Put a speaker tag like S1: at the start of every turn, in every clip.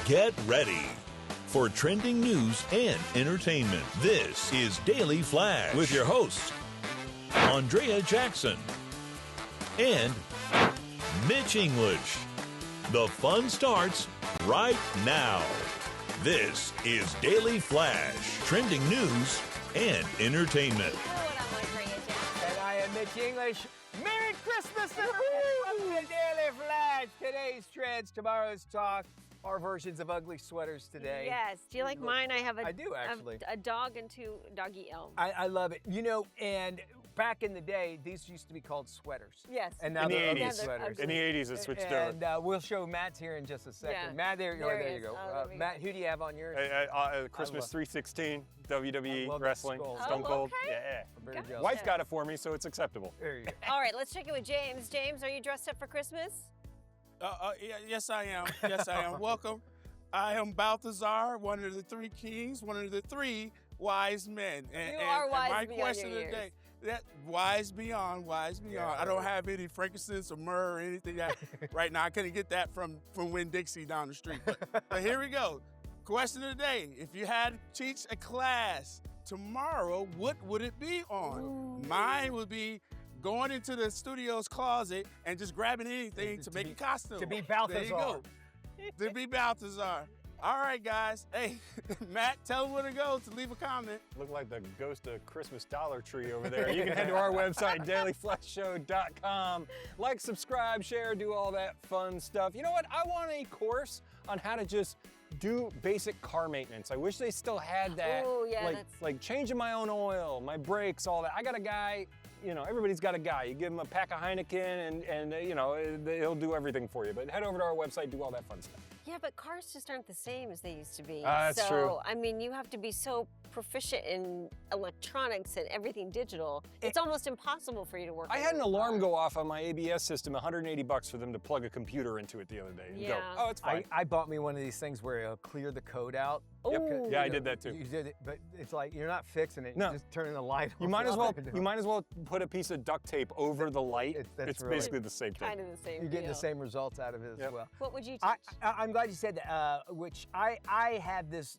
S1: Get ready for trending news and entertainment. This is Daily Flash with your hosts, Andrea Jackson and Mitch English. The fun starts right now. This is Daily Flash, trending news and entertainment.
S2: Hello, I'm Andrea Jackson.
S3: And I am Mitch English. Merry Christmas, everyone! Welcome to Daily Flash. Today's trends, tomorrow's talk. Our versions of ugly sweaters today.
S2: Yes. Do you like mine? I have
S3: I do, actually.
S2: a dog and two doggy elves.
S3: I love it. You know, and back in the day, these used to be called sweaters.
S2: Yes.
S3: And now
S4: In the
S3: they're ugly
S4: 80s.
S3: sweaters.
S4: In the 80s, it switched over.
S3: And we'll show Matt's here in just a second.
S2: Yeah.
S3: Matt, there you
S2: There he
S3: go.
S2: is. Oh, there we
S3: Matt,
S2: go.
S3: who do you have on yours?
S4: Christmas 316,
S3: I
S4: WWE
S3: love
S4: Wrestling,
S3: that skull.
S4: Stone
S2: Oh,
S4: Cold.
S2: okay.
S4: Yeah.
S3: I'm very jealous.
S4: Wife got it for me, so it's acceptable.
S3: There you go.
S2: All right, let's check in with James. James, are you dressed up for Christmas?
S5: Yes, I am. Yes, I am. Welcome. I am Balthazar, one of the three kings, one of the three wise men.
S2: You are wise
S5: my
S2: beyond
S5: question
S2: your
S5: today,
S2: years.
S5: that wise beyond. I don't have any frankincense or myrrh or anything that right now. I couldn't get that from Winn-Dixie down the street. But here we go. Question of the day: if you had to teach a class tomorrow, what would it be on?
S2: Ooh.
S5: Mine would be going into the studio's closet and just grabbing anything to make a costume.
S3: To be
S5: There you
S3: Balthazar.
S5: go. To be Balthazar. All right, guys. Hey, Matt, tell them where to go to leave a comment.
S4: Look like the ghost of Christmas Dollar Tree over there. You can head to our website, dailyflashshow.com. Like, subscribe, share, do all that fun stuff. You know what? I want a course on how to just do basic car maintenance. I wish they still had that.
S2: Oh, yeah,
S4: like changing my own oil, my brakes, all that. I got a guy, you know, everybody's got a guy. You give him a pack of Heineken and you know, he'll do everything for you. But head over to our website, do all that fun stuff.
S2: Yeah, but cars just aren't the same as they used to be.
S4: That's
S2: so,
S4: true.
S2: I mean, you have to be so proficient in electronics and everything digital. It's almost impossible for you to work.
S4: I
S2: on
S4: had an
S2: your
S4: alarm
S2: car.
S4: go off on my ABS system, $180 for them to plug a computer into it the other day. And go,
S2: Yeah.
S4: oh, it's fine.
S3: I bought me one of these things where it'll clear the code out.
S2: Ooh.
S4: Yeah, I did that too.
S3: You did it, but it's like you're not fixing it.
S4: No.
S3: You're just turning the light on.
S4: You might as well put a piece of duct tape over the light.
S3: That's
S4: It's
S3: really-
S4: basically the same thing.
S2: Kind of the same
S3: You're getting
S2: deal.
S3: the same results out of it as
S4: Yep.
S3: well.
S2: What would you teach?
S3: I'm glad you said that. Which I have this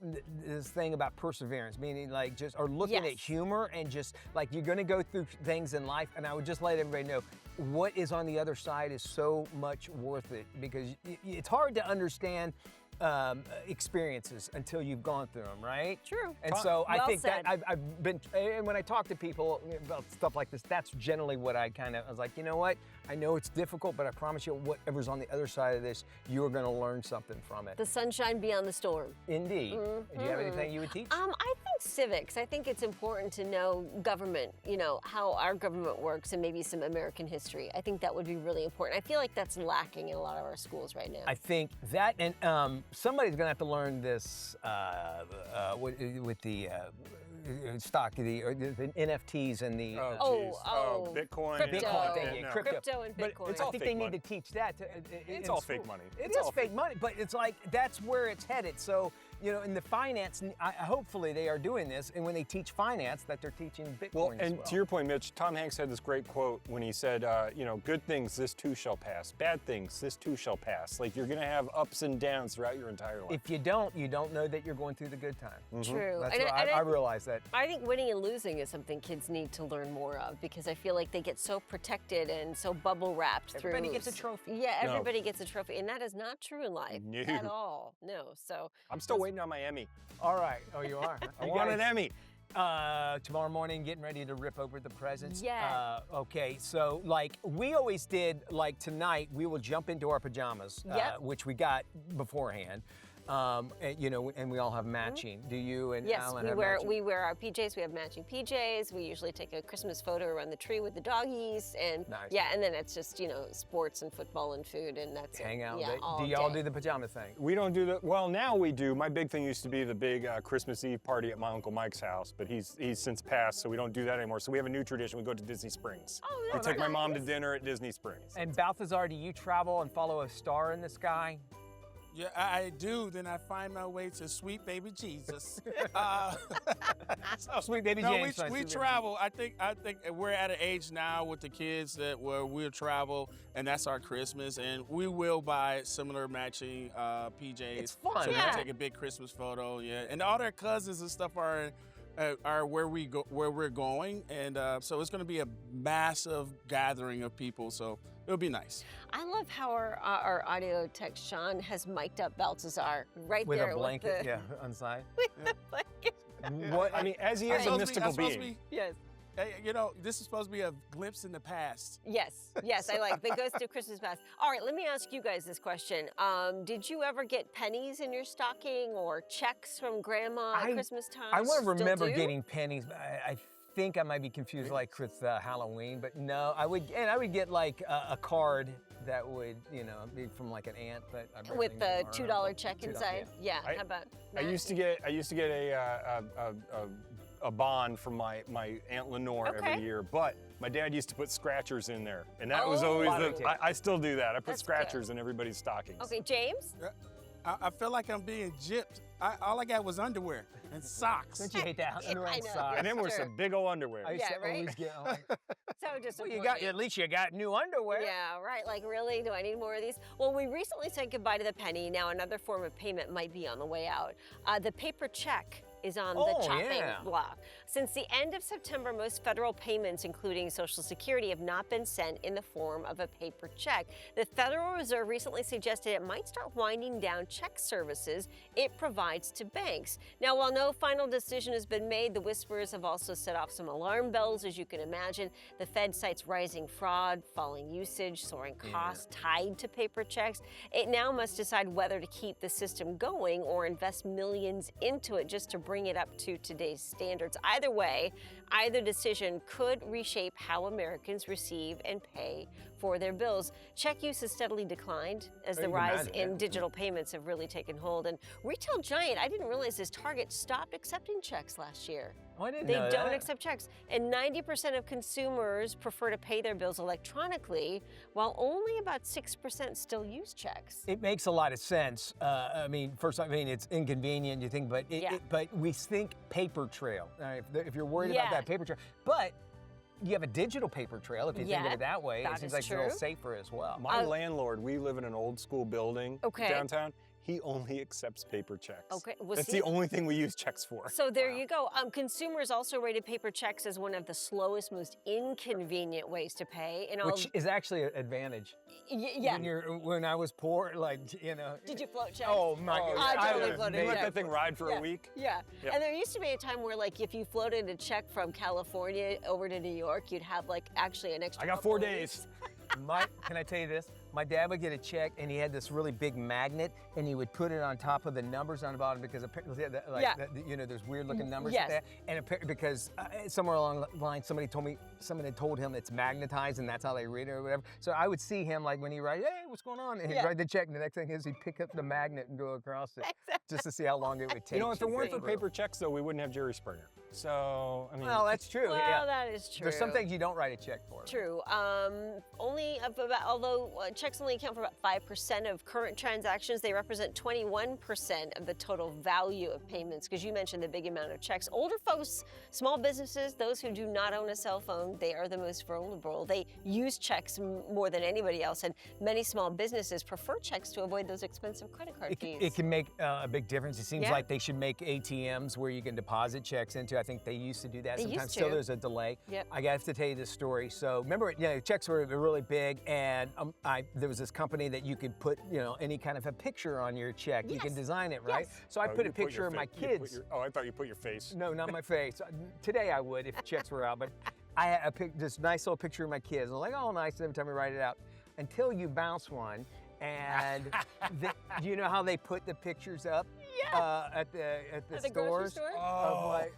S3: thing about perseverance, meaning like just or looking at
S2: Yes.
S3: humor and just like you're going to go through things in life, and I would just let everybody know what is on the other side is so much worth it because it's hard to understand experiences until you've gone through them, right?
S2: True.
S3: And so I
S2: Well
S3: think
S2: said.
S3: that I've been, and when I talk to people about stuff like this, that's generally what I was like, you know what? I know it's difficult, but I promise you, whatever's on the other side of this, you're going to learn something from it.
S2: The sunshine beyond the storm.
S3: Indeed. Do you have anything you would teach?
S2: I think civics. I think it's important to know government, you know, how our government works and maybe some American history. I think that would be really important. I feel like that's lacking in a lot of our schools right now.
S3: I think that, and somebody's going to have to learn this with the stock, the NFTs and the
S4: Bitcoin.
S2: Crypto.
S3: Bitcoin, thank you,
S4: No.
S3: crypto.
S2: Crypto and
S3: But
S2: Bitcoin.
S4: it's
S3: I
S4: all
S3: think
S4: fake
S3: they need
S4: money.
S3: to teach that.
S4: It's all fake money.
S3: It
S4: It's
S3: is
S4: all
S3: fake
S4: fake
S3: money, but it's like that's where it's headed. So, you know, in the finance, hopefully they are doing this, and when they teach finance, that they're teaching Bitcoin
S4: Well,
S3: as
S4: and
S3: well.
S4: to your point, Mitch, Tom Hanks had this great quote when he said, you know, good things, this too shall pass. Bad things, this too shall pass. Like you're going to have ups and downs throughout your entire life.
S3: If you don't know that you're going through the good time.
S2: True.
S3: That's
S2: And
S3: what
S2: I
S3: I realize that.
S2: I think winning and losing is something kids need to learn more of because I feel like they get so protected and so bubble wrapped through.
S3: Everybody gets a trophy.
S2: Yeah,
S4: No.
S2: everybody gets a trophy, and that is not true in life
S4: No.
S2: at all. No. So
S4: I'm still waiting on my Emmy.
S3: All right. Oh, you are?
S4: I
S3: You
S4: want
S3: guys-
S4: an Emmy.
S3: Tomorrow morning, getting ready to rip over the presents.
S2: Yeah.
S3: Okay, so like we always did, like tonight, we will jump into our pajamas,
S2: Yep.
S3: which we got beforehand. And, you know, and we all have matching. Do you and
S2: yes,
S3: Alan
S2: we
S3: have
S2: wear
S3: matching?
S2: we wear our PJs. We have matching PJs. We usually take a Christmas photo around the tree with the doggies, and
S3: Nice.
S2: yeah, and then it's just sports and football and food, and that's
S3: Hang
S2: it.
S3: out.
S2: Yeah, all
S3: do y'all
S2: day.
S3: do the pajama thing?
S4: We don't do the, well, now we do. My big thing used to be the big Christmas Eve party at my Uncle Mike's house, but he's since passed, so we don't do that anymore. So we have a new tradition. We go to Disney Springs.
S2: Oh,
S4: We
S2: that's
S4: take my mom to
S2: nice.
S4: dinner at Disney Springs.
S3: And Balthazar, do you travel and follow a star in the sky?
S5: Yeah, I do. Then I find my way to sweet baby Jesus.
S3: Sweet baby
S5: No,
S3: James.
S5: we travel. I think we're at an age now with the kids where we'll travel, and that's our Christmas, and we will buy similar matching PJs.
S3: It's fun.
S5: So
S2: Yeah.
S5: we'll take a big Christmas photo. Yeah, and all their cousins and stuff are where we're going, and so it's going to be a massive gathering of people. So it'll be nice.
S2: I love how our audio tech Sean has mic'd up Baltazar right
S3: With
S2: there
S3: a blanket,
S2: with the,
S3: yeah, on the side.
S2: with the blanket.
S4: What, I mean, as he is a mystical being.
S2: Yes.
S5: Hey, this is supposed to be a glimpse in the past.
S2: Yes, I like the Ghost of Christmas Past. All right, let me ask you guys this question. Did you ever get pennies in your stocking or checks from Grandma at Christmas time?
S3: I want to
S2: Still
S3: remember
S2: do?
S3: getting pennies. But I think I might be confused like with Halloween, but no, I would get like a card that would, be from like an aunt, but I barely
S2: With the
S3: knew her.
S2: $2 check
S3: $2,
S2: inside. Yeah.
S4: I-
S2: How about?
S4: I
S2: Matt?
S4: used to get a bond from my Aunt Lenore
S2: Okay.
S4: every year, but my dad used to put scratchers in there, and that was
S2: Oh,
S4: always
S3: wow.
S4: I still do that. I put
S2: That's
S4: scratchers in everybody's stockings.
S2: Okay, James.
S5: I feel like I'm being gypped. All I got was underwear and socks.
S3: Don't you hate that?
S2: Yeah,
S3: Underwear
S2: I
S3: and
S2: know.
S3: socks?
S4: And then we're
S2: Sure.
S4: some big old underwear.
S3: I used
S2: Yeah,
S3: to
S2: right?
S3: always get like,
S2: So disappointing.
S3: well, at least you got new underwear.
S2: Yeah, right. Like, really? Do I need more of these? Well, we recently said goodbye to the penny. Now, another form of payment might be on the way out. The paper check is on the chopping
S3: yeah.
S2: block. Since the end of September, most federal payments, including Social Security, have not been sent in the form of a paper check. The Federal Reserve recently suggested it might start winding down check services it provides to banks. Now, while no final decision has been made, the whispers have also set off some alarm bells, as you can imagine. The Fed cites rising fraud, falling usage, soaring costs tied to paper checks. It now must decide whether to keep the system going or invest millions into it just to bring it up to today's standards. Either way, either decision could reshape how Americans receive and pay for their bills. Check use has steadily declined as the
S3: You can
S2: rise
S3: imagine,
S2: in
S3: yeah.
S2: digital payments have really taken hold. And retail giant, I didn't realize this, Target stopped accepting checks last year.
S3: Oh, I didn't
S2: They
S3: know
S2: don't
S3: that.
S2: accept checks. And 90% of consumers prefer to pay their bills electronically, while only about 6% still use checks.
S3: It makes a lot of sense. First, it's inconvenient, you think, but but we think paper trail. All right, if you're worried about
S2: Yeah.
S3: that paper trail, but you have a digital paper trail. If you think of
S2: Yeah,
S3: it that way,
S2: that
S3: it seems
S2: is
S3: like it's a little
S2: true.
S3: safer as well.
S4: My landlord, we live in an old school building
S2: Okay.
S4: downtown. He only accepts paper checks.
S2: Okay, well,
S4: That's
S2: see-
S4: the only thing we use checks for.
S2: So there you go. Consumers also rated paper checks as one of the slowest, most inconvenient ways to pay. And
S3: Which is actually an advantage.
S2: yeah.
S3: When I was poor,
S2: Did you float checks?
S3: Oh my
S4: Oh,
S3: God!
S2: I
S4: yeah.
S2: totally
S4: You
S2: floated
S4: let
S2: checks.
S4: that thing ride for
S2: Yeah.
S4: a week.
S2: Yeah.
S4: Yep.
S2: And there used to be a time where, like, if you floated a check from California over to New York, you'd have, like, actually an extra.
S4: I got
S2: couple
S4: 4
S2: of
S4: days.
S2: weeks.
S3: Can I tell you this? My dad would get a check, and he had this really big magnet, and he would put it on top of the numbers on the bottom because apparently,
S2: Yeah.
S3: there's weird-looking numbers
S2: Yes.
S3: like that. And because somewhere along the line, somebody had told him it's magnetized, and that's how they read it or whatever. So I would see him like when he write, "Hey, what's going on?" And he'd
S2: Yeah.
S3: write the check, and the next thing is he'd pick up the magnet and go across it, just to see how long it would take.
S4: You know, if it weren't for
S3: through.
S4: paper checks, though, we wouldn't have Jerry Springer. So, I mean,
S3: Well, that's true.
S2: Well,
S3: yeah.
S2: that is true.
S3: There's some things you don't write a check for.
S2: True. Although checks only account for about 5% of current transactions, they represent 21% of the total value of payments, because you mentioned the big amount of checks. Older folks, small businesses, those who do not own a cell phone, they are the most vulnerable. They use checks more than anybody else, and many small businesses prefer checks to avoid those expensive credit card fees.
S3: It can make a big difference. It seems
S2: Yeah.
S3: like they should make ATMs where you can deposit checks into. I think they used to do that.
S2: They used
S3: Sometimes still
S2: to.
S3: there's a delay.
S2: Yep.
S3: I have to tell you this story. So remember, checks were really big, and there was this company that you could put, any kind of a picture on your check. You can
S2: Yes.
S3: design it, right?
S2: Yes.
S3: So I
S4: Oh,
S3: put
S4: you
S3: a picture
S4: your
S3: of my
S4: fa- you put
S3: kids.
S4: your- I thought you put your face.
S3: No, not my face. Today I would if checks were out, but I had this nice little picture of my kids. I'm like, oh, nice. Every time we write it out, until you bounce one, and you know how they put the pictures up at the
S2: At the grocery
S3: stores
S2: store?
S3: of like.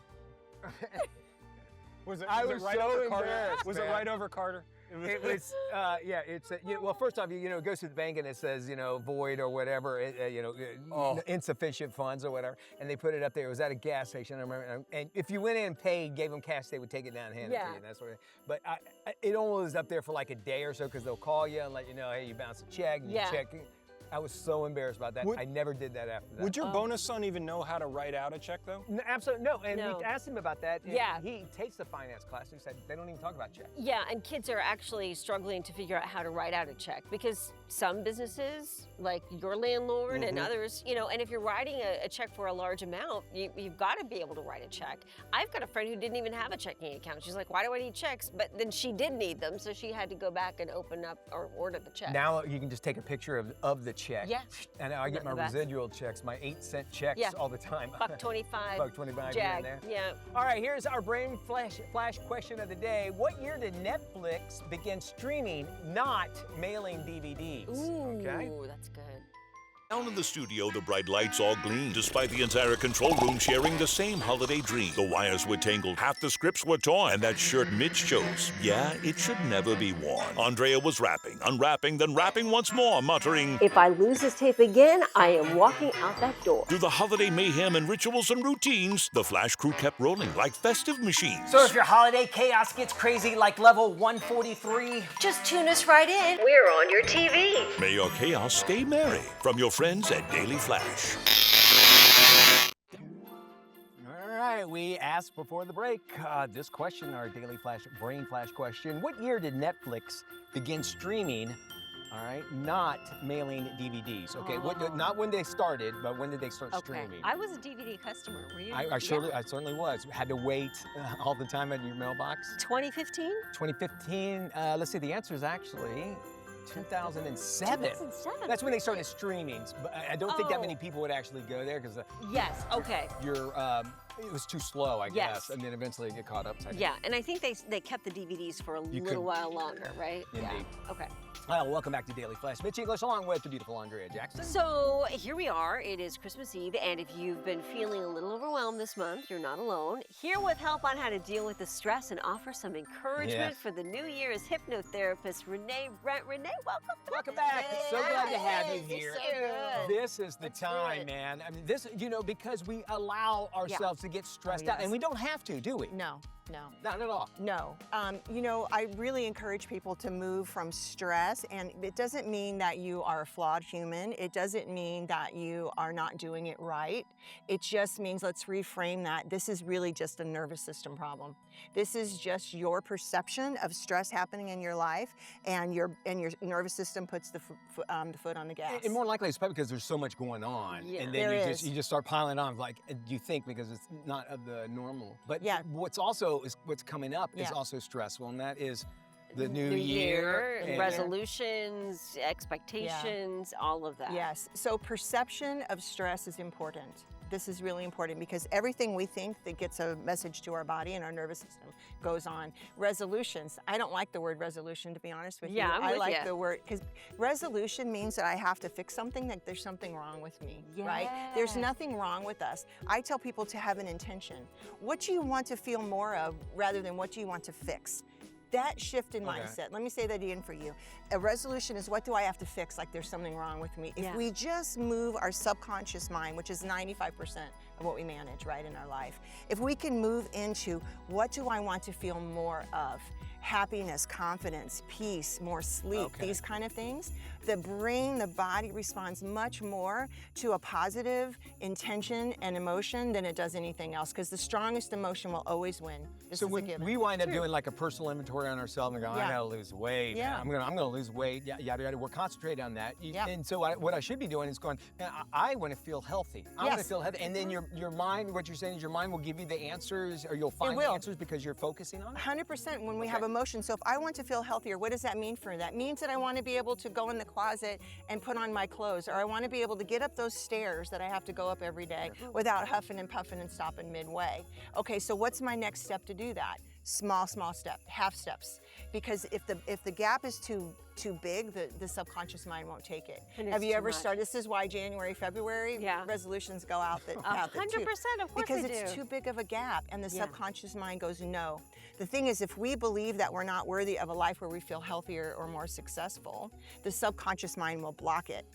S4: Was it,
S3: I
S4: was
S3: was
S4: it right
S3: so
S4: over Carter?
S3: embarrassed,
S4: Was it
S3: man.
S4: right over Carter?
S3: It was, it's, well, first off, it goes to the bank and it says, void or whatever, insufficient funds or whatever, and they put it up there. It was at a gas station, I remember. And if you went in and paid, gave them cash, they would take it down and hand it to
S2: Yeah.
S3: you. And that sort of thing. But it only was up there for like a day or so because they'll call you and let you know, hey, you bounced a check, and
S2: Yeah.
S3: you check. I was so embarrassed about that. I never did that after that.
S4: Would your bonus son even know how to write out a check, though?
S3: Absolutely no. And
S2: No.
S3: we asked him about that. And
S2: Yeah.
S3: He takes the finance class. And he said they don't even talk about checks.
S2: Yeah, and kids are actually struggling to figure out how to write out a check because some businesses, like your landlord and others, you know, and if you're writing a check for a large amount, you've got to be able to write a check. I've got a friend who didn't even have a checking account. She's like, why do I need checks? But then she did need them, so she had to go back and open up or order the check.
S3: Now you can just take a picture of the check.
S2: Yeah.
S3: And I get my
S2: The best.
S3: residual checks, my 8-cent checks
S2: Yeah.
S3: all the time.
S2: $1.25.
S3: $1.25 here
S2: Jag.
S3: and there.
S2: Yeah.
S3: All right, here's our brain flash question of the day. What year did Netflix begin streaming, not mailing DVDs?
S2: Ooh,
S3: Okay.
S2: that's good.
S1: Down in the studio, the bright lights all gleamed, despite the entire control room sharing the same holiday dream. The wires were tangled, half the scripts were torn, and that shirt Mitch chose, yeah, it should never be worn. Andrea was wrapping, unwrapping, then wrapping once more, muttering,
S2: If I lose this tape again, I am walking out that door.
S1: through the holiday mayhem and rituals and routines, the Flash crew kept rolling like festive machines.
S3: So if your holiday chaos gets crazy like level 143,
S2: Just tune us right in. We're on your TV.
S1: May your chaos stay merry. From your friends at Daily Flash.
S3: all right, we asked before the break this question, our Daily Flash brain flash question. What year did Netflix begin streaming, all right, not mailing DVDs? Okay, not when they started, but when did they start streaming?
S2: I was a DVD customer. Were you?
S3: I certainly was. Had to wait all the time at your mailbox.
S2: 2015?
S3: 2015, let's see, the answer is actually 2007.
S2: 2007.
S3: That's when they started streaming. But I don't think that
S2: Oh.
S3: many people would actually go there because
S2: Yes. Okay.
S3: it was too slow, I
S2: Yes.
S3: guess, and then eventually it get caught up.
S2: Yeah, and I think they kept the DVDs for a little while longer, right?
S3: Indeed.
S2: Yeah. Okay.
S3: Well, welcome back to Daily Flash. Mitch English along with the beautiful Andrea Jackson.
S2: So here we are. It is Christmas Eve, and if you've been feeling a little overwhelmed this month, you're not alone. Here with help on how to deal with the stress and offer some encouragement
S3: Yes.
S2: for the new year is hypnotherapist Renee Brent. Renee, welcome back.
S3: Welcome back. It's so glad to have you
S2: Yes,
S3: here.
S2: it's so good.
S3: This is the
S2: Let's do
S3: time,
S2: it.
S3: man. I mean, this, because we allow ourselves to get stressed out,
S6: yes.
S3: and we don't have to, do we?
S6: No.
S3: Not at all.
S6: No. I really encourage people to move from stress, and it doesn't mean that you are a flawed human. It doesn't mean that you are not doing it right. It just means, let's reframe that. This is really just a nervous system problem. This is just your perception of stress happening in your life, and your nervous system puts the foot on the gas.
S3: And more likely, it's probably because there's so much going on,
S2: Yeah.
S3: and then
S6: There
S3: you just start piling on, like you think because it's not of the normal. But
S6: Yeah.
S3: what's coming up is
S6: Yeah.
S3: also stressful, and that is the new year and
S2: resolutions, expectations, all of that.
S6: Yes. So perception of stress is important. This is really important because everything we think that gets a message to our body and our nervous system goes on. Resolutions. I don't like the word resolution, to be honest with
S2: Yeah,
S6: you.
S2: I'm
S6: I
S2: with
S6: like
S2: ya.
S6: the word, because resolution means that I have to fix something, that there's something wrong with me, right? There's
S2: Yes.
S6: nothing wrong with us. I tell people to have an intention. What do you want to feel more of rather than what do you want to fix? That shift in mindset. Let me say that again for you. A resolution is, what do I have to fix? Like there's something wrong with me. If
S2: Yeah.
S6: we just move our subconscious mind, which is 95% of what we manage, right, in our life. If we can move into, what do I want to feel more of? Happiness, confidence, peace, more sleep, these kind of things. The brain, the body responds much more to a positive intention and emotion than it does anything else, because the strongest emotion will always win. This
S3: So
S6: is a
S3: when
S6: given.
S3: we wind up doing like a personal inventory on ourselves and go, I
S6: Yeah.
S3: gotta lose weight.
S6: Yeah.
S3: Man. I'm gonna lose weight. Yada yada. We're concentrating on that.
S6: Yeah.
S3: And so what I should be doing is going, man, I want to feel healthy. I want to
S6: Yes.
S3: feel healthy. And then your mind, what you're saying is your mind will give you the answers, or you'll find the
S6: will.
S3: answers because you're focusing on it.
S6: 100% when we have emotion. So if I want to feel healthier, what does that mean for me? That means that I want to be able to go in the closet and put on my clothes, or I want to be able to get up those stairs that I have to go up every day without huffing and puffing and stopping midway. Okay, so what's my next step to do that? Small step, half steps. Because if the gap is too big, the subconscious mind won't take it.
S2: And
S6: Have
S2: it's
S6: you
S2: too
S6: ever
S2: much.
S6: started? This is why January, February resolutions go out the
S2: 100%, of course
S6: because
S2: they
S6: it's
S2: do.
S6: too big of a gap, and the
S2: Yeah.
S6: subconscious mind goes no. The thing is, if we believe that we're not worthy of a life where we feel healthier or more successful, the subconscious mind will block it,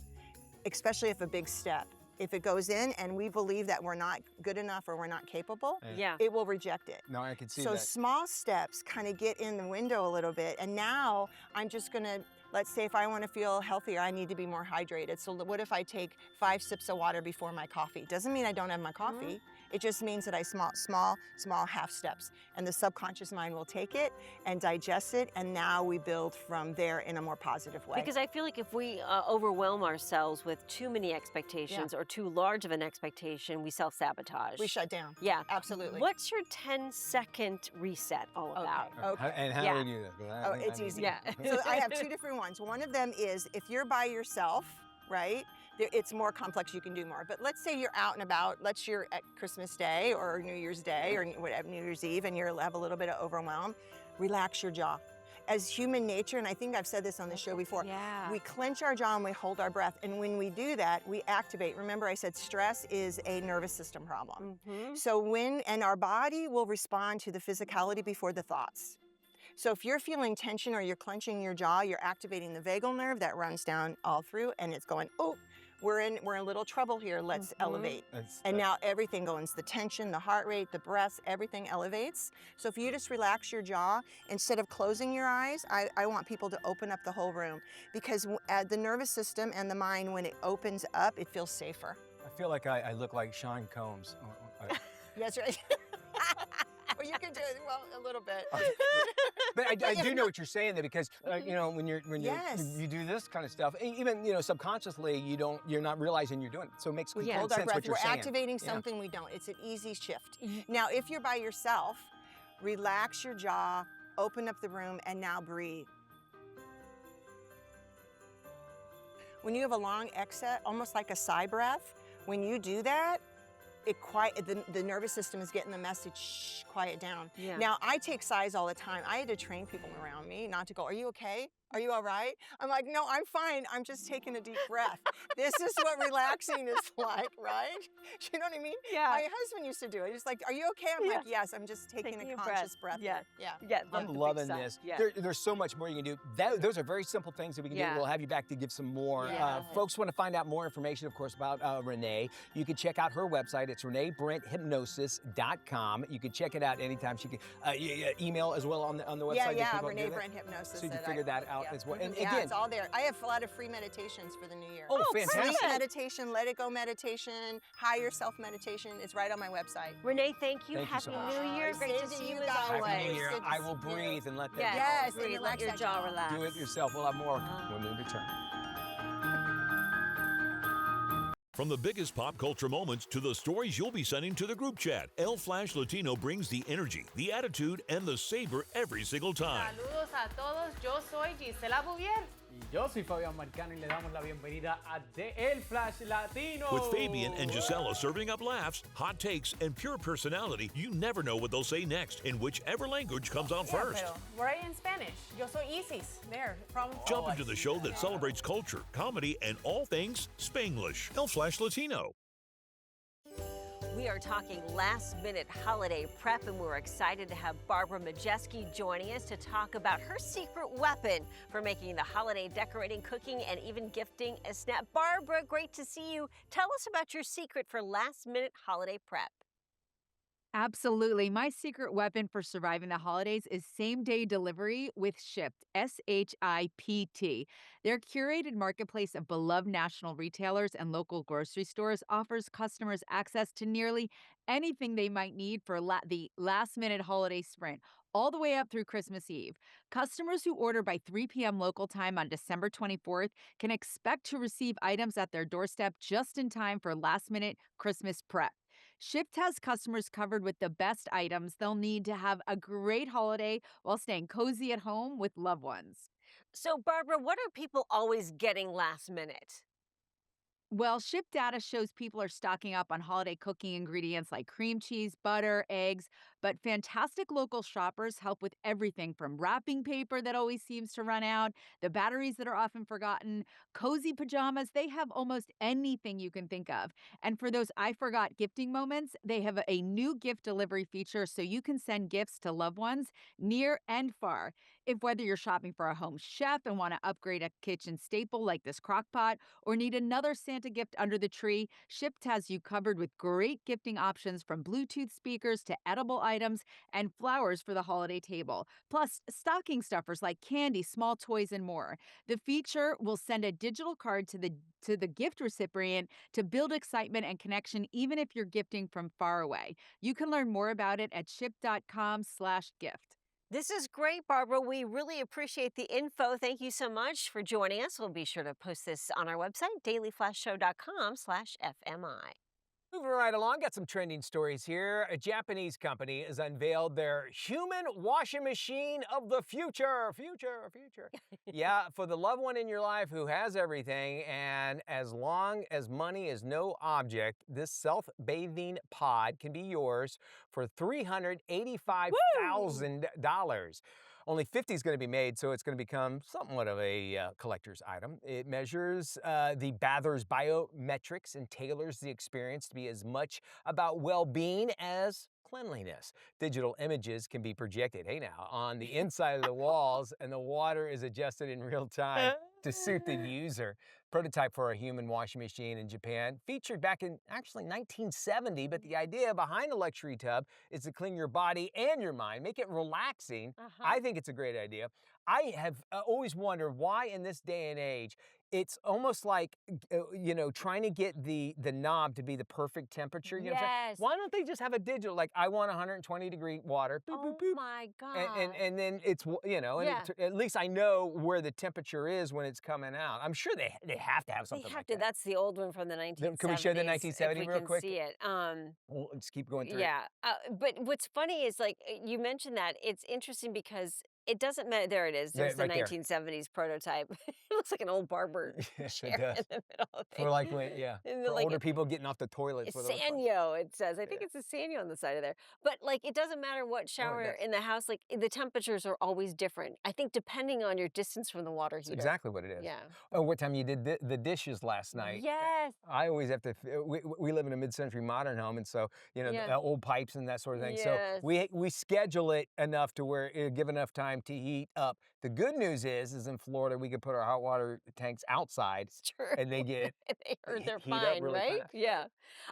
S6: especially if a big step. If it goes in and we believe that we're not good enough or we're not capable,
S2: Yeah.
S6: it will reject it.
S3: No, I can see
S6: So
S3: that.
S6: small steps kind of get in the window a little bit, and now I'm just gonna Let's say if I want to feel healthier, I need to be more hydrated. So what if I take 5 sips of water before my coffee? Doesn't mean I don't have my coffee. It just means that I small half steps. And the subconscious mind will take it and digest it, and now we build from there in a more positive way.
S2: Because I feel like if we overwhelm ourselves with too many expectations or too large of an expectation, we self-sabotage.
S6: We shut down.
S2: Yeah.
S6: Absolutely.
S2: What's your 10-second reset all about?
S6: Okay.
S3: And how do we do that?
S6: Oh, it's easy.
S2: Yeah.
S6: So I have 2 different ones. One of them is if you're by yourself, right? It's more complex, you can do more. But let's say you're out and about, you're at Christmas Day or New Year's Day or whatever, New Year's Eve, and you have a little bit of overwhelm, relax your jaw. As human nature, and I think I've said this on the show before, we clench our jaw and we hold our breath. And when we do that, we activate. Remember I said stress is a nervous system problem. So and our body will respond to the physicality before the thoughts. So if you're feeling tension or you're clenching your jaw, you're activating the vagal nerve that runs down all through, and it's going, oh, we're in a little trouble here, let's elevate. And now everything goes, the tension, the heart rate, the breaths, everything elevates. So if you just relax your jaw, instead of closing your eyes, I want people to open up the whole room, because the nervous system and the mind, when it opens up, it feels safer.
S3: I feel like I look like Sean Combs.
S6: Yes, right. Well, you can do it, well, a little bit.
S3: But I do know what you're saying there, because you know, when you do this kind of stuff, even subconsciously you're not realizing you're doing it. So it makes complete
S6: Hold our
S3: sense
S6: breath.
S3: what you're
S6: We're
S3: saying.
S6: activating something we don't. It's an easy shift. Now, if you're by yourself, relax your jaw, open up the room, and now breathe. When you have a long exhale, almost like a sigh breath, when you do that, the nervous system is getting the message, shh, quiet down. Now, I take sighs all the time. I had to train people around me not to go, are you okay? Are you all right? I'm like, no, I'm fine. I'm just taking a deep breath. This is what relaxing is like, right? You know what I mean?
S2: Yeah.
S6: My husband used to do it. He's like, are you okay? I'm like, yes, I'm just taking a conscious breath.
S2: Yeah.
S3: I'm loving this. There's so much more you can do. Those are very simple things that we can do. We'll have you back to give some more. Folks want to find out more information, of course, about Renee. You can check out her website. It's ReneeBrentHypnosis.com. You can check it out anytime. She can email as well on the website.
S6: Yeah, Renee Brent Hypnosis.
S3: So you can figure that out as well. And
S6: yeah,
S3: again,
S6: it's all there. I have a lot of free meditations for the new year.
S3: Oh, fantastic.
S6: Sleep meditation, let it go meditation, higher self meditation. It's right on my website.
S2: Renee, thank you.
S3: Thank you
S2: Happy
S3: so much.
S2: New Year. Great to see you as always.
S3: Happy New Year. I will breathe and let that
S6: Yes,
S2: breathe.
S6: and
S2: Let your jaw relax.
S3: do it yourself. We'll have more when we return.
S1: From the biggest pop culture moments to the stories you'll be sending to the group chat, El Flash Latino brings the energy, the attitude, and the savor every single time.
S7: Saludos a todos, yo soy Gisela Bouvier. Y yo soy Fabián Marcano, y le damos la bienvenida a El Flash Latino.
S1: With Fabian and Gisela serving up laughs, hot takes, and pure personality, you never know what they'll say next in whichever language comes out first.
S7: Pero we're in Spanish. Yo soy Isis. There.
S1: Jump into the show that celebrates culture, comedy, and all things Spanglish. El Flash Latino.
S2: We are talking last-minute holiday prep, and we're excited to have Barbara Majeski joining us to talk about her secret weapon for making the holiday decorating, cooking, and even gifting a snap. Barbara, great to see you. Tell us about your secret for last-minute holiday prep.
S8: Absolutely. My secret weapon for surviving the holidays is same-day delivery with Shipt, S-H-I-P-T. Their curated marketplace of beloved national retailers and local grocery stores offers customers access to nearly anything they might need for the last-minute holiday sprint, all the way up through Christmas Eve. Customers who order by 3 p.m. local time on December 24th can expect to receive items at their doorstep just in time for last-minute Christmas prep. Shipt has customers covered with the best items they'll need to have a great holiday while staying cozy at home with loved ones.
S2: So, Barbara, what are people always getting last minute?
S8: Well, Shipt data shows people are stocking up on holiday cooking ingredients like cream cheese, butter, eggs, but fantastic local shoppers help with everything from wrapping paper that always seems to run out, the batteries that are often forgotten, cozy pajamas. They have almost anything you can think of. And for those I forgot gifting moments, they have a new gift delivery feature so you can send gifts to loved ones near and far. If whether you're shopping for a home chef and want to upgrade a kitchen staple like this crock pot or need another Santa Santa gift under the tree, Shipt has you covered with great gifting options from Bluetooth speakers to edible items and flowers for the holiday table. Plus, stocking stuffers like candy, small toys, and more. The feature will send a digital card to the gift recipient to build excitement and connection even if you're gifting from far away. You can learn more about it at ship.com/gift.
S2: This is great, Barbara. We really appreciate the info. Thank you so much for joining us. We'll be sure to post this on our website, dailyflashshow.com/FMI.
S3: Moving right along, got some trending stories here. A Japanese company has unveiled their human washing machine of the future. Future. Yeah, for the loved one in your life who has everything, and as long as money is no object, this self-bathing pod can be yours for $385,000. Only 50 is going to be made, so it's going to become somewhat of a collector's item. It measures the bather's biometrics and tailors the experience to be as much about well-being as cleanliness. Digital images can be projected, hey now, on the inside of the walls, and the water is adjusted in real time to suit the user. Prototype for a human washing machine in Japan, featured back in actually 1970, but the idea behind the luxury tub is to clean your body and your mind, make it relaxing. I think it's a great idea. I have always wondered why in this day and age, it's almost like, trying to get the knob to be the perfect temperature. You know what I'm saying?
S2: Yes.
S3: Why don't they just have a digital, like I want 120-degree water, boop,
S2: Oh
S3: boop, boop.
S2: my God.
S3: And then it's, at least I know where the temperature is when it's coming out. I'm sure they have to have something like that.
S2: That's the old one from the 1970s.
S3: Can we show the 1970 real quick?
S2: If we can see it.
S3: We'll just keep going through
S2: Yeah. But what's funny is, like, you mentioned that. It's interesting because it doesn't matter. There it is. There's
S3: Right
S2: the
S3: there.
S2: 1970s prototype. It looks like an old barber
S3: Yes,
S2: chair
S3: it does.
S2: in the middle of it.
S3: For like,
S2: And
S3: for
S2: like
S3: older people getting off the toilets.
S2: It's
S3: with those ones.
S2: Sanyo, it says. I think it's a Sanyo on the side of there. But, like, it doesn't matter what shower
S3: does.
S2: in the house. Like, the temperatures are always different. I think depending on your distance from the water heater.
S3: That's exactly what it is.
S2: Yeah.
S3: Oh, what time you did the dishes last night?
S2: Yes.
S3: I always have to, we live in a mid-century modern home, and so,
S2: Yeah.
S3: old pipes and that sort of thing.
S2: Yes.
S3: So we schedule it enough to where it'll give enough time to heat up. The good news is in Florida, we could put our hot water tanks outside,
S2: It's true.
S3: and they get
S2: they're
S3: heat up
S2: fine,
S3: really
S2: right?
S3: fast.
S2: Yeah.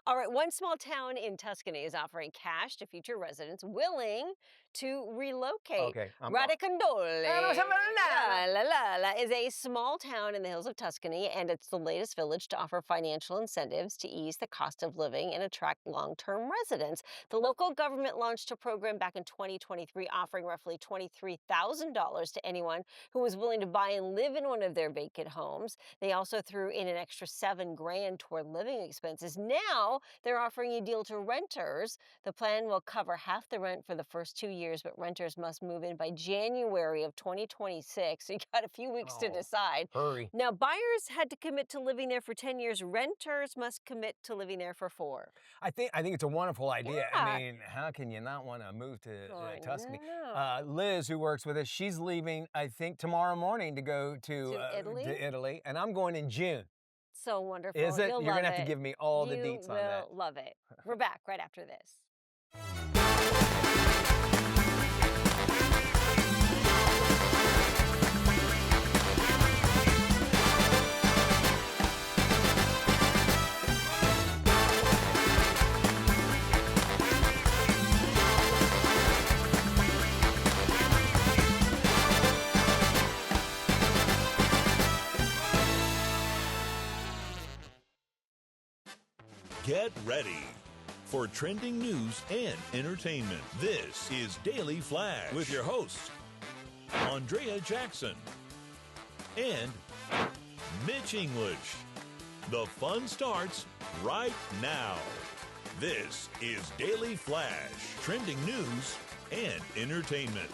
S2: All right. One small town in Tuscany is offering cash to future residents willing to relocate.
S3: Okay.
S2: Radicandole is a small town in the hills of Tuscany, and it's the latest village to offer financial incentives to ease the cost of living and attract long-term residents. The local government launched a program back in 2023 offering roughly $23,000 to anyone who was willing to buy and live in one of their vacant homes. They also threw in an extra $7,000 toward living expenses. Now they're offering a deal to renters. The plan will cover half the rent for the first 2 years, but renters must move in by January of 2026. So you got a few weeks to decide.
S3: Hurry.
S2: Now, buyers had to commit to living there for 10 years. Renters must commit to living there for 4.
S3: I think it's a wonderful idea.
S2: Yeah.
S3: I mean, how can you not want to move to
S2: I
S3: Tuscany?
S2: know.
S3: Liz, who works with us, she's leaving, I think, tomorrow morning to go to
S2: Italy?
S3: and I'm going in June.
S2: So wonderful.
S3: Is it?
S2: You'll
S3: You're
S2: love
S3: gonna have to
S2: it.
S3: give me all the deets on that.
S2: You will love it. We're back right after this.
S1: Get ready for trending news and entertainment. This is Daily Flash with your hosts, Andrea Jackson and Mitch English. The fun starts right now. This is Daily Flash, trending news and entertainment.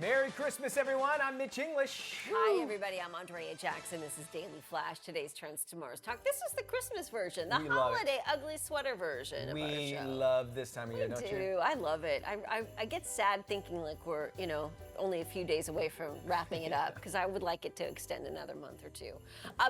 S3: Merry Christmas, everyone. I'm Mitch English.
S2: Hi, everybody. I'm Andrea Jackson. This is Daily Flash. Today's Trends, tomorrow's Talk. This is the Christmas version, the
S3: We love it.
S2: holiday ugly sweater version of our
S3: We
S2: show.
S3: love this time of year, don't you?
S2: I love it. I get sad thinking like we're, only a few days away from wrapping it up because I would like it to extend another month or two.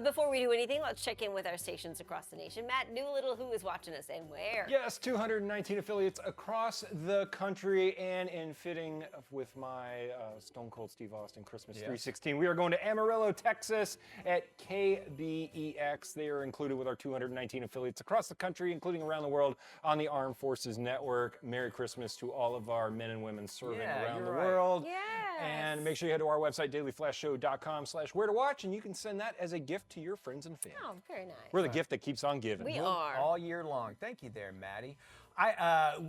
S2: Before we do anything, let's check in with our stations across the nation. Matt Doolittle, who is watching us and where?
S4: Yes, 219 affiliates across the country, and in fitting with my Stone Cold Steve Austin Christmas 316, we are going to Amarillo, Texas at KBEX. They are included with our 219 affiliates across the country, including around the world on the Armed Forces Network. Merry Christmas to all of our men and women serving around the world.
S2: Yes.
S4: And make sure you head to our website, dailyflashshow.com/where to watch, and you can send that as a gift to your friends and family.
S2: Oh, very nice.
S4: We're the gift that keeps on giving.
S2: We are.
S3: All year long. Thank you there, Maddie.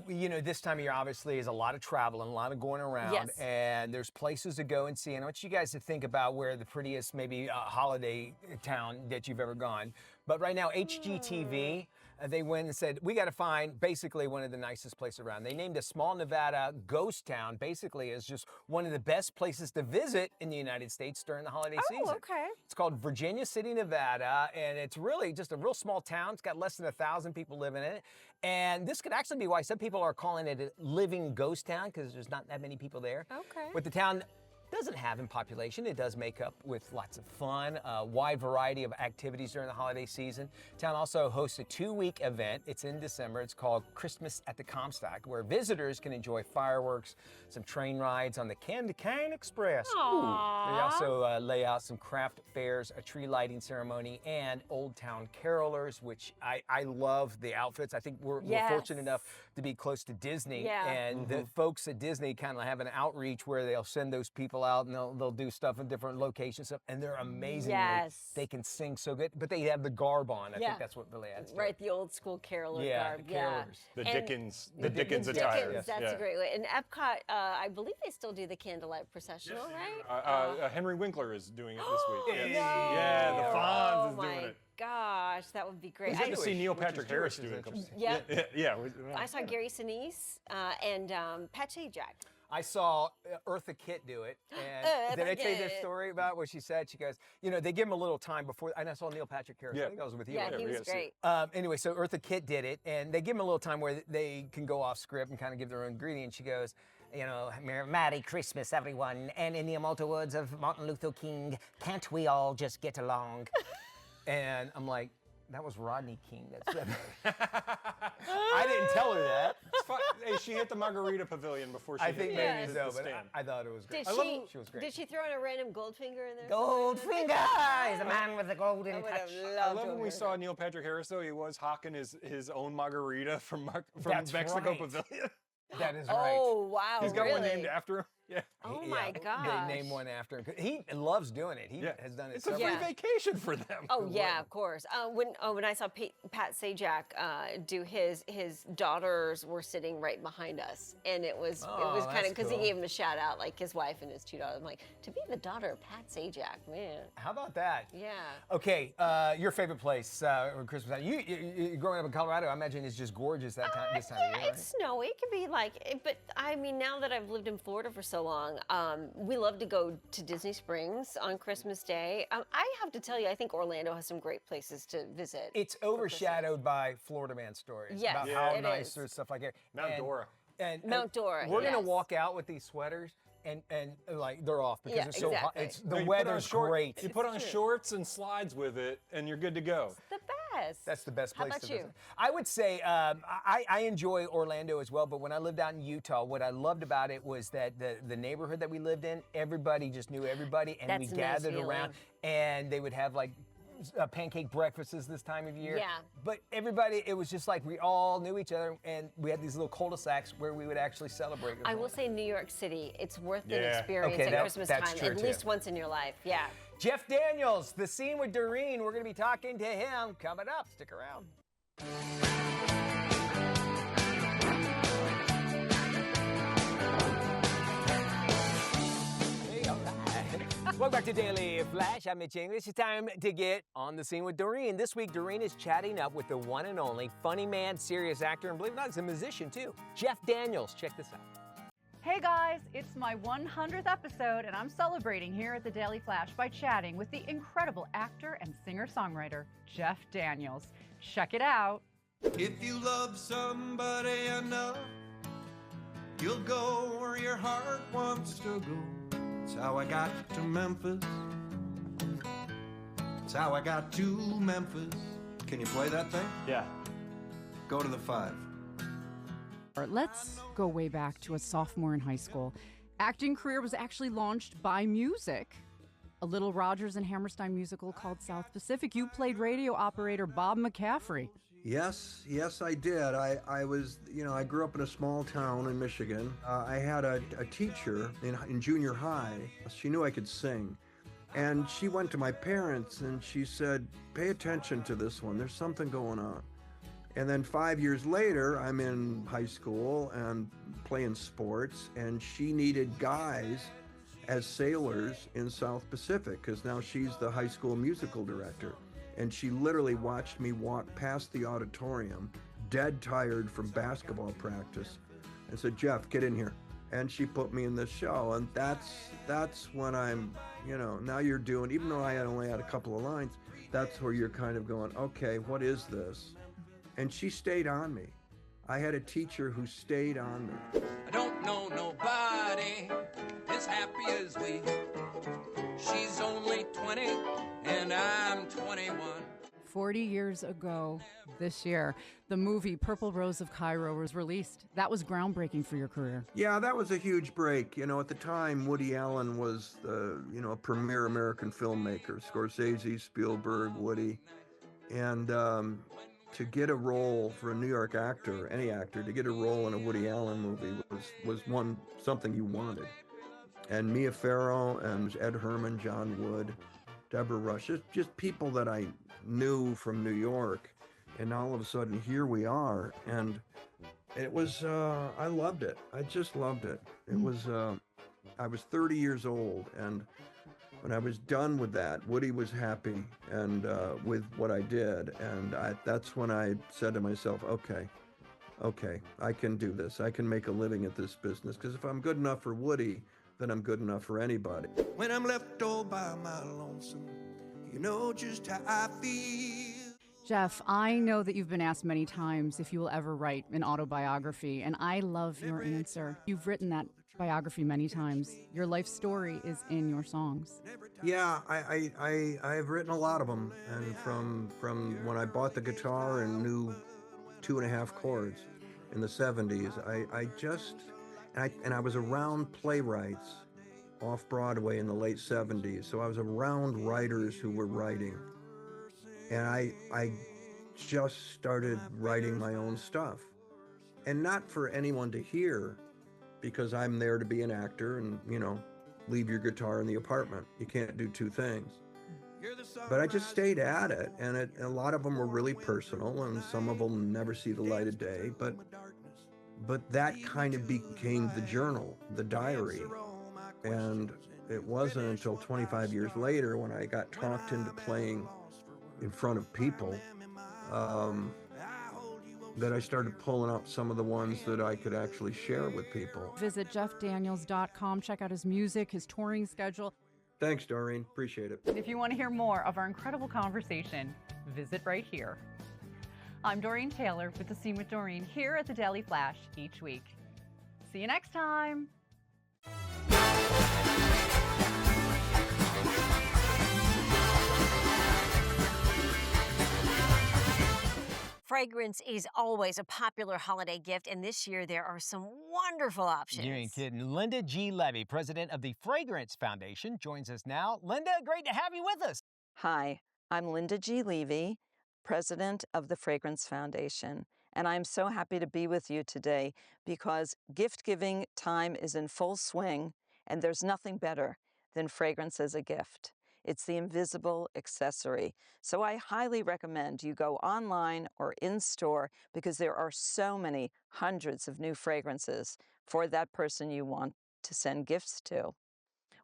S3: You know, this time of year obviously is a lot of traveling, a lot of going around,
S2: Yes.
S3: and there's places to go and see. And I want you guys to think about where the prettiest, maybe holiday town that you've ever gone. But right now, HGTV, they went and said, we got to find basically one of the nicest places around. They named a small Nevada ghost town basically as just one of the best places to visit in the United States during the holiday season.
S2: Okay.
S3: It's called Virginia City, Nevada, and it's really just a real small town. It's got less than 1,000 people living in it. And this could actually be why some people are calling it a living ghost town, because there's not that many people there.
S2: Okay.
S3: What the town doesn't have in population, it does make up with lots of fun, a wide variety of activities during the holiday season. Town also hosts a 2-week event. It's in December. It's called Christmas at the Comstock, where visitors can enjoy fireworks, some train rides on the Candy Cane Express.
S2: Aww.
S3: They also lay out some craft fairs, a tree lighting ceremony, and Old Town Carolers, which I love the outfits. I think we're fortunate enough to be close to Disney, and the folks at Disney kind of have an outreach where they'll send those people out and they'll do stuff in different locations, and they're amazing.
S2: Yes.
S3: They can sing so good, but they have the garb on. I think that's what really adds to
S2: Right, the old school caroler garb.
S3: The carolers.
S4: The Dickens attire.
S2: Dickens, that's a great way. And Epcot, I believe they still do the candlelight processional, right?
S4: Henry Winkler is doing it this week.
S3: Yes.
S4: Yeah, the Fonz is doing
S2: Oh my
S4: it.
S2: gosh, that would be great.
S4: We got to see Neil Patrick Harris do it.
S2: Yeah.
S4: Yeah.
S2: I saw Gary Sinise and Pat Sajak.
S3: I saw Eartha Kitt do it, and did I tell you this story about what she said? She goes, you know, they give him a little time before, and I saw Neil Patrick Harris. I think I was with you.
S2: Yeah, he was great.
S3: Anyway, so Eartha Kitt did it, and they give him a little time where they can go off script and kind of give their own ingredients. She goes, you know, Merry Christmas, everyone, and in the immortal words of Martin Luther King, can't we all just get along? And I'm like, that was Rodney King that said that. I didn't tell her that.
S4: Hey, she hit the Margarita Pavilion before she
S3: I think
S4: hit
S3: maybe so, but I thought it was great.
S2: She
S3: was great.
S2: Did she throw in a random Goldfinger in there?
S3: Goldfinger is a man with a golden touch.
S4: I love when we saw Neil Patrick Harris, though. He was hawking his own margarita from Mexico Pavilion.
S3: That is right.
S2: Oh, wow.
S4: He's got
S2: really?
S4: one named after him. Yeah.
S2: Oh, my gosh.
S3: They named one after him. He loves doing it. He has done it.
S4: It's a free vacation for them.
S2: Oh, yeah, of course. When I saw Pat Sajak do his daughters were sitting right behind us, and it was kind of because he gave him a shout out, like his wife and his 2 daughters. I'm like, to be the daughter of Pat Sajak, man.
S3: How about that?
S2: Yeah.
S3: Okay, your favorite place for Christmas time? You growing up in Colorado, I imagine it's just gorgeous this time of year. Right?
S2: It's snowy. It can be like, but I mean, now that I've lived in Florida for so long, we love to go to Disney Springs on Christmas Day. I have to tell you, I think Orlando has some great places to visit.
S3: It's overshadowed by Florida Man stories about how nice there's stuff like that.
S4: Mount Dora.
S3: And
S2: Mount Dora.
S3: We're gonna walk out with these sweaters. And like they're off because it's so hot.
S2: Exactly.
S3: The weather's great.
S4: You put on shorts and slides with it, and you're good to go.
S2: It's the best.
S3: That's the best place
S2: How about
S3: to
S2: you?
S3: visit. I would say I enjoy Orlando as well, but when I lived out in Utah, what I loved about it was that the neighborhood that we lived in, everybody just knew everybody, and
S2: That's
S3: we
S2: a nice
S3: gathered
S2: feeling.
S3: around, and they would have like pancake breakfasts this time of year.
S2: Yeah.
S3: But everybody, it was just like we all knew each other, and we had these little cul-de-sacs where we would actually celebrate.
S2: I will say New York City, it's worth an
S4: Yeah.
S2: experience
S3: Okay,
S2: at Christmas
S3: that's
S2: time,
S3: true,
S2: at
S3: too.
S2: least once in your life. Yeah.
S3: Jeff Daniels, The Scene with Doreen. We're going to be talking to him coming up. Stick around. Hey, all right. Welcome back to Daily Flash. I'm Mitch English. It's time to get on The Scene with Doreen. This week, Doreen is chatting up with the one and only funny man, serious actor, and believe it or not, he's a musician too, Jeff Daniels. Check this out.
S9: Hey guys, it's my 100th episode, and I'm celebrating here at the Daily Flash by chatting with the incredible actor and singer-songwriter, Jeff Daniels. Check it out.
S10: If you love somebody enough, you'll go where your heart wants to go. That's how I got to Memphis. That's how I got to Memphis. Can you play that thing?
S4: Yeah.
S10: Go to the 5.
S9: Let's go way back to a sophomore in high school. Acting career was actually launched by music. A Little Rogers and Hammerstein musical called South Pacific. You played radio operator Bob McCaffrey.
S10: Yes, I did. I was, I grew up in a small town in Michigan. I had a teacher in junior high. She knew I could sing. And she went to my parents and she said, pay attention to this one. There's something going on. And then 5 years later, I'm in high school and playing sports, and she needed guys as sailors in South Pacific because now she's the high school musical director. And she literally watched me walk past the auditorium, dead tired from basketball practice, and said, Jeff, get in here. And she put me in this show. And that's when I'm, now you're doing, even though I only had a couple of lines, that's where you're kind of going, okay, what is this? And she stayed on me. I had a teacher who stayed on me.
S11: I don't know nobody as happy as we. She's only 20 and I'm 21.
S9: 40 years ago this year, the movie Purple Rose of Cairo was released. That was groundbreaking for your career.
S10: Yeah, that was a huge break. At the time, Woody Allen was, a premier American filmmaker. Scorsese, Spielberg, Woody. And to get a role for a New York actor, any actor, to get a role in a Woody Allen movie was something you wanted. And Mia Farrow and Ed Herman, John Wood, Deborah Rush, just people that I knew from New York. And all of a sudden, here we are. And it was, I loved it. I just loved it. It was, I was 30 years old, and when I was done with that, Woody was happy and with what I did. And that's when I said to myself, okay, I can do this. I can make a living at this business. Because if I'm good enough for Woody, then I'm good enough for anybody. When I'm left all by my lonesome, you know just how I feel.
S9: Jeff, I know that you've been asked many times if you will ever write an autobiography, and I love your answer. You've written that biography many times. Your life story is in your songs.
S10: Yeah, I've written a lot of them, and from when I bought the guitar and knew 2.5 chords in the 70s, I was around playwrights off Broadway in the late 70s, so I was around writers who were writing, and I just started writing my own stuff, and not for anyone to hear, because I'm there to be an actor and, leave your guitar in the apartment. You can't do two things. But I just stayed at it, and a lot of them were really personal, and some of them never see the light of day, but that kind of became the journal, the diary. And it wasn't until 25 years later when I got talked into playing in front of people that I started pulling up some of the ones that I could actually share with people.
S9: Visit jeffdaniels.com. Check out his music, his touring schedule.
S10: Thanks, Doreen. Appreciate it.
S9: If you want to hear more of our incredible conversation, visit right here. I'm Doreen Taylor with The Scene with Doreen here at the Daily Flash each week. See you next time.
S2: Fragrance is always a popular holiday gift, and this year there are some wonderful options.
S3: You ain't kidding. Linda G. Levy, president of the Fragrance Foundation, joins us now. Linda, great to have you with us.
S12: Hi, I'm Linda G. Levy, president of the Fragrance Foundation, and I'm so happy to be with you today because gift-giving time is in full swing, and there's nothing better than fragrance as a gift. It's the invisible accessory. So I highly recommend you go online or in-store because there are so many hundreds of new fragrances for that person you want to send gifts to.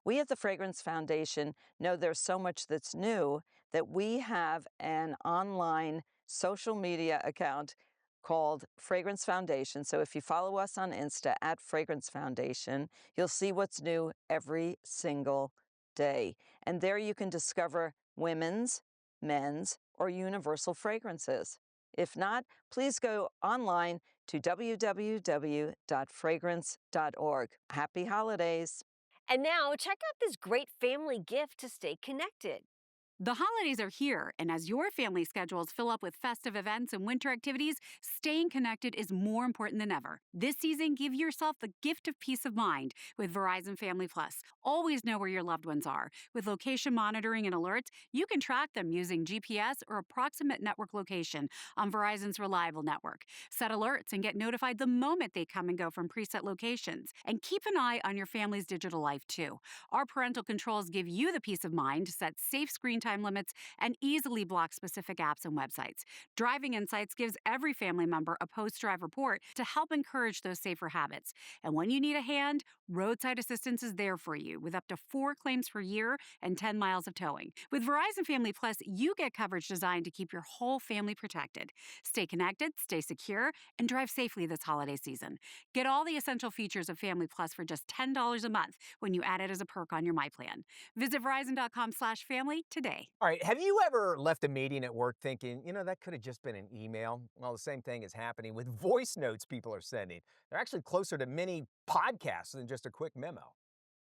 S12: We at the Fragrance Foundation know there's so much that's new that we have an online social media account called Fragrance Foundation. So if you follow us on Insta at Fragrance Foundation, you'll see what's new every single day. And there you can discover women's, men's, or universal fragrances. If not, please go online to www.fragrance.org. Happy holidays.
S2: And now, check out this great family gift to stay connected.
S13: The holidays are here, and as your family schedules fill up with festive events and winter activities, staying connected is more important than ever. This season, give yourself the gift of peace of mind with Verizon Family Plus. Always know where your loved ones are. With location monitoring and alerts, you can track them using GPS or approximate network location on Verizon's reliable network. Set alerts and get notified the moment they come and go from preset locations. And keep an eye on your family's digital life, too. Our parental controls give you the peace of mind to set safe screen time limits and easily block specific apps and websites. Driving Insights gives every family member a post-drive report to help encourage those safer habits. And when you need a hand, roadside assistance is there for you with up to 4 claims per year and 10 miles of towing. With Verizon Family Plus, you get coverage designed to keep your whole family protected. Stay connected, stay secure, and drive safely this holiday season. Get all the essential features of Family Plus for just $10 a month when you add it as a perk on your My Plan. Visit Verizon.com/family today.
S3: All right, have you ever left a meeting at work thinking, that could have just been an email? Well, the same thing is happening with voice notes people are sending. They're actually closer to mini podcasts than just a quick memo.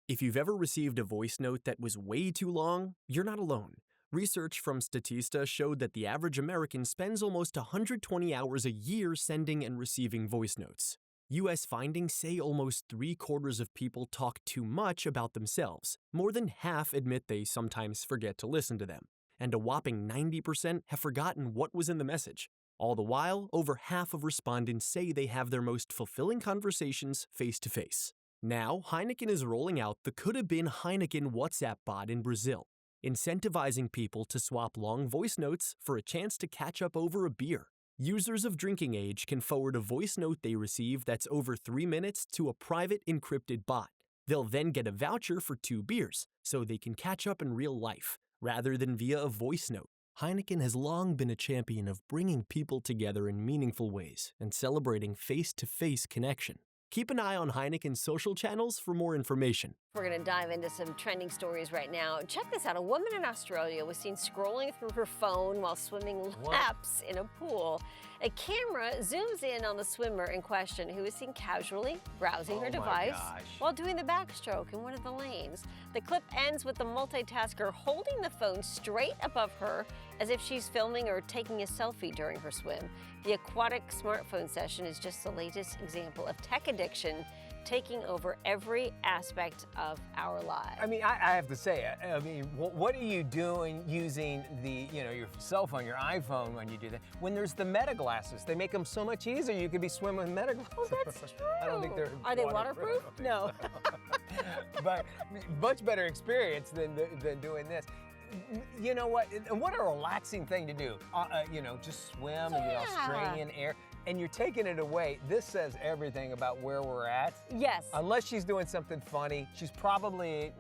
S14: If you've ever received a voice note that was way too long, you're not alone. Research from Statista showed that the average American spends almost 120 hours a year sending and receiving voice notes. U.S. findings say almost 3/4 of people talk too much about themselves. More than half admit they sometimes forget to listen to them. And a whopping 90% have forgotten what was in the message. All the while, over half of respondents say they have their most fulfilling conversations face-to-face. Now, Heineken is rolling out the could-have-been Heineken WhatsApp bot in Brazil, incentivizing people to swap long voice notes for a chance to catch up over a beer. Users of drinking age can forward a voice note they receive that's over 3 minutes to a private encrypted bot. They'll then get a voucher for 2 beers, so they can catch up in real life, rather than via a voice note. Heineken has long been a champion of bringing people together in meaningful ways and celebrating face-to-face connection. Keep an eye on Heineken's social channels for more information.
S2: We're going to dive into some trending stories right now. Check this out. A woman in Australia was seen scrolling through her phone while swimming laps in a pool. A camera zooms in on the swimmer in question, who is seen casually browsing her device while doing the backstroke in one of the lanes. The clip ends with the multitasker holding the phone straight above her as if she's filming or taking a selfie during her swim. The aquatic smartphone session is just the latest example of tech addiction taking over every aspect of our lives.
S3: I mean, I have to say, what are you doing using your cell phone, your iPhone when you do that? When there's the Meta glasses, they make them so much easier. You could be swimming with Meta glasses.
S2: Oh, that's true.
S3: I don't think they're
S2: Are they waterproof? No.
S3: But much better experience than doing this. You know what? And what a relaxing thing to do. Just swim in the Australian air. And you're taking it away. This says everything about where we're at.
S2: Yes.
S3: Unless she's doing something funny. She's probably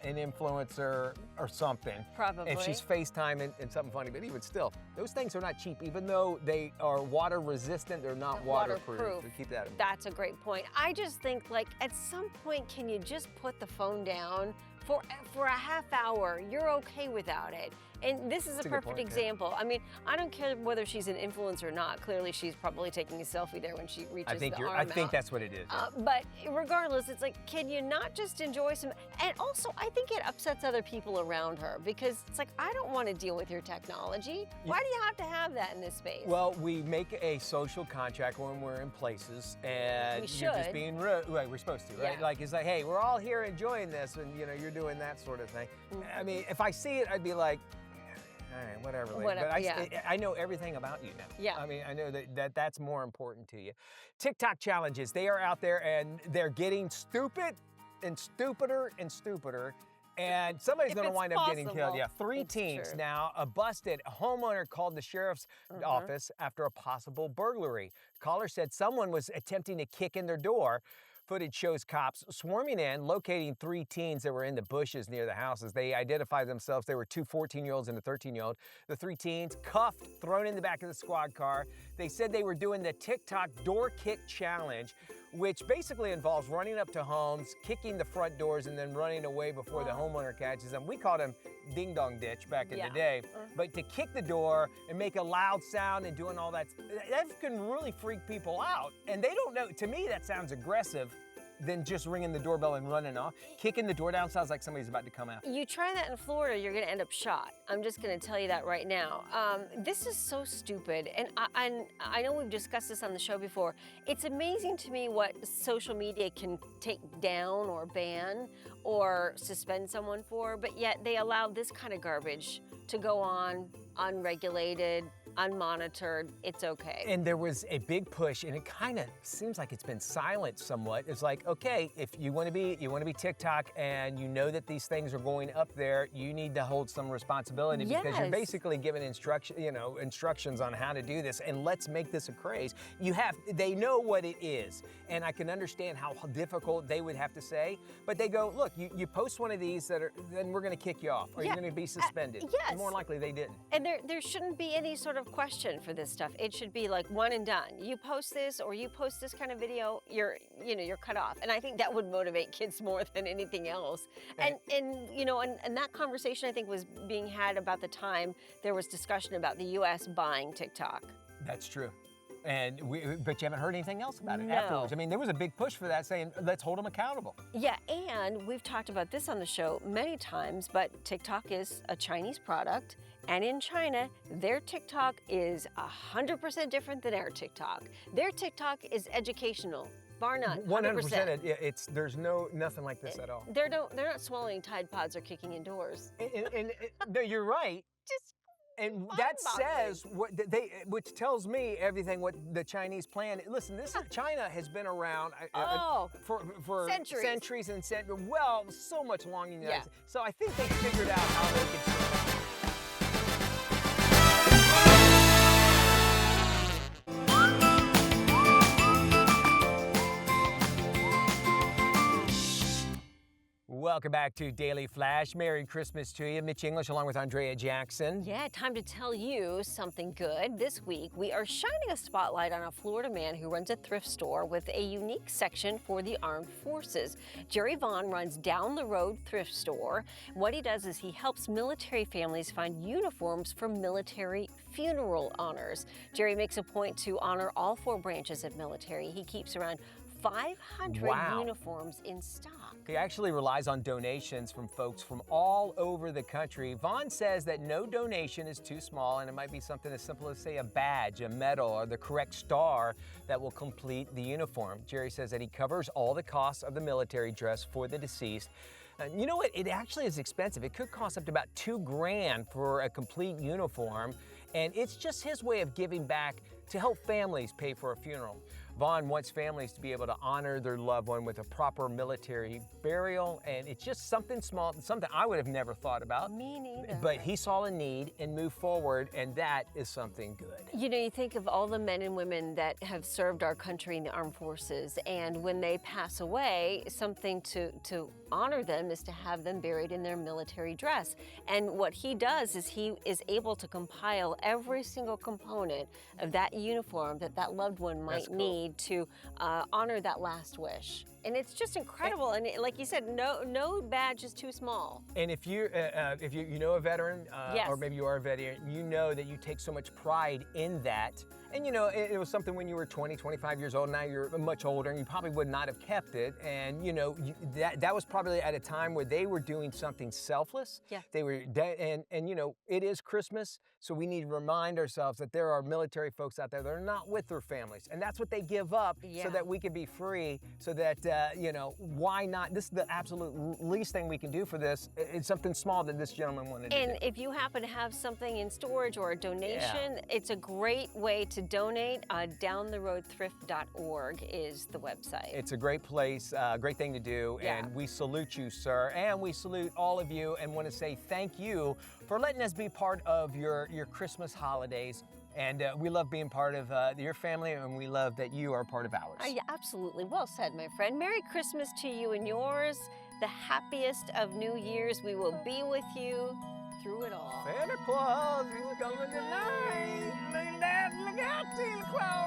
S3: an influencer or something.
S2: Probably.
S3: If she's FaceTiming and something funny. But even still, those things are not cheap. Even though they are water resistant, they're not waterproof. So keep that in mind.
S2: That's a great point. I just think, at some point, can you just put the phone down? For a half hour, you're okay without it. And this is a perfect example. I mean, I don't care whether she's an influencer or not. Clearly, she's probably taking a selfie there when she reaches the arm
S3: I think that's what it is.
S2: But regardless, it's like, can you not just enjoy some? And also, I think it upsets other people around her because it's like, I don't want to deal with your technology. Why do you have to have that in this space?
S3: Well, we make a social contract when we're in places, and
S2: you're
S3: just being rude. Right, we're supposed to, right?
S2: Yeah.
S3: Like, it's like, hey, we're all here enjoying this, and you're doing that sort of thing. I mean, if I see it, I'd be like, all right, whatever. But I know everything about you now.
S2: Yeah.
S3: I mean, I know that's more important to you. TikTok challenges, they are out there, and they're getting stupid and stupider and stupider. And somebody's going to wind up getting killed. Yeah, 3 teens now busted. A homeowner called the sheriff's office after a possible burglary. Caller said someone was attempting to kick in their door. Footage shows cops swarming in, locating 3 teens that were in the bushes near the houses. They identified themselves. They were 2 14-year-olds and a 13-year-old. The 3 teens cuffed, thrown in the back of the squad car. They said they were doing the TikTok door kick challenge, which basically involves running up to homes, kicking the front doors, and then running away before the homeowner catches them. We called them ding-dong ditch back in the day. But to kick the door and make a loud sound and doing all that can really freak people out. And they don't know. To me, that sounds aggressive. than just ringing the doorbell and running off. Kicking the door down sounds like somebody's about to come out.
S2: You try that in Florida, you're going to end up shot. I'm just going to tell you that right now. This is so stupid, and I know we've discussed this on the show before. It's amazing to me what social media can take down or ban or suspend someone for, but yet they allow this kind of garbage to go on unregulated, unmonitored. It's okay.
S3: And there was a big push, and it kind of seems like it's been silent somewhat. It's like, okay, if you want to be TikTok, and you know that these things are going up there, you need to hold some responsibility because you're basically giving instructions on how to do this. And let's make this a craze. They know what it is, and I can understand how difficult they would have to say. But they go, look, you post one of these then we're going to kick you off, or you're going to be suspended.
S2: Yes.
S3: And more likely they didn't.
S2: And there shouldn't be any sort of question for this stuff. It should be like one and done. You post this or you post this kind of video, you're cut off. And I think that would motivate kids more than anything else. And that conversation I think was being had about the time there was discussion about the US buying TikTok.
S3: That's true. But you haven't heard anything else about it afterwards. I mean, there was a big push for that, saying, let's hold them accountable.
S2: Yeah, and we've talked about this on the show many times, but TikTok is a Chinese product, and in China, their TikTok is 100% different than our TikTok. Their TikTok is educational, bar none.
S3: 100%. There's nothing like this at all.
S2: They're not swallowing Tide Pods or kicking indoors.
S3: No, you're right. And that says which tells me everything what the Chinese plan. Listen, China has been around for centuries and so much longer than the United States. So I think they figured out how they could. Welcome back to Daily Flash. Merry Christmas to you. Mitch English along with Andrea Jackson.
S2: Yeah, time to tell you something good. This week, we are shining a spotlight on a Florida man who runs a thrift store with a unique section for the armed forces. Jerry Vaughn runs Down the Road Thrift Store. What he does is he helps military families find uniforms for military funeral honors. Jerry makes a point to honor all 4 branches of military. He keeps around 500 uniforms in stock.
S3: He actually relies on donations from folks from all over the country. Vaughn says that no donation is too small, and it might be something as simple as, say, a badge, a medal, or the correct star that will complete the uniform. Jerry says that he covers all the costs of the military dress for the deceased. And you know what? It actually is expensive. It could cost up to about $2 grand for a complete uniform, and it's just his way of giving back to help families pay for a funeral. Vaughn wants families to be able to honor their loved one with a proper military burial, and it's just something small, something I would have never thought about.
S2: Me neither.
S3: But he saw a need and moved forward, and that is something good.
S2: You know, you think of all the men and women that have served our country in the armed forces, and when they pass away, something to honor them is to have them buried in their military dress. And what he does is he is able to compile every single component of that uniform that loved one might need to honor that last wish. And it's just incredible. And like you said, no badge is too small.
S3: And if you know a veteran, or maybe you are a veteran, you know that you take so much pride in that. And you know, it was something when you were 20, 25 years old. Now you're much older, and you probably would not have kept it. And you know, that was probably at a time where they were doing something selfless.
S2: Yeah.
S3: They were, and you know, it is Christmas, so we need to remind ourselves that there are military folks out there that are not with their families, and that's what they give up so that we can be free. So that you know, why not? This is the absolute least thing we can do for this. It's something small that this gentleman wanted to do.
S2: And if you happen to have something in storage or a donation, it's a great way to donate. DownTheRoadThrift.org is the website.
S3: It's a great place, great thing to do, and we salute you, sir, and we salute all of you, and want to say thank you for letting us be part of your Christmas holidays. And we love being part of your family, and we love that you are part of ours.
S2: Yeah, absolutely. Well said, my friend. Merry Christmas to you and yours. The happiest of New Years. We will be with you through it all.
S3: Santa Claus is coming tonight. Look out, Santa Claus.